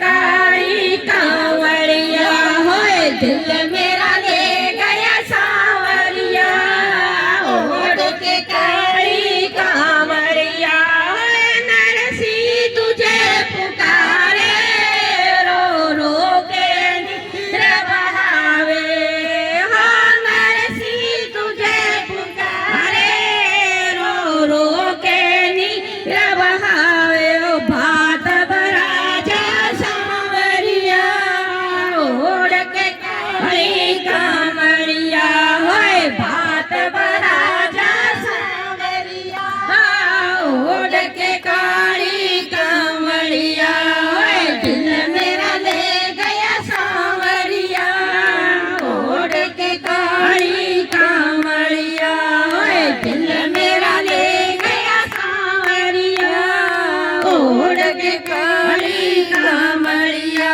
काली कांवरिया होए दिल मेरा ले गया सांवरिया ओढ़ के काली कांवरिया होए नरसी तुझे पुकारे रो रो के निद्र बहावे हो नरसी तुझे पुकारे रो रो के निद्र बहावे ओ भात राजा सांवरिया ओढ़ के काली कांवरिया होए भात राजा सांवरिया ओढ़ के काली कांवरिया होए दिल मेरा ले गया सांवरिया ओढ़ के काली कांवरिया होए दिल मेरा ले गया सांवरिया ओढ़ के काली कांवरिया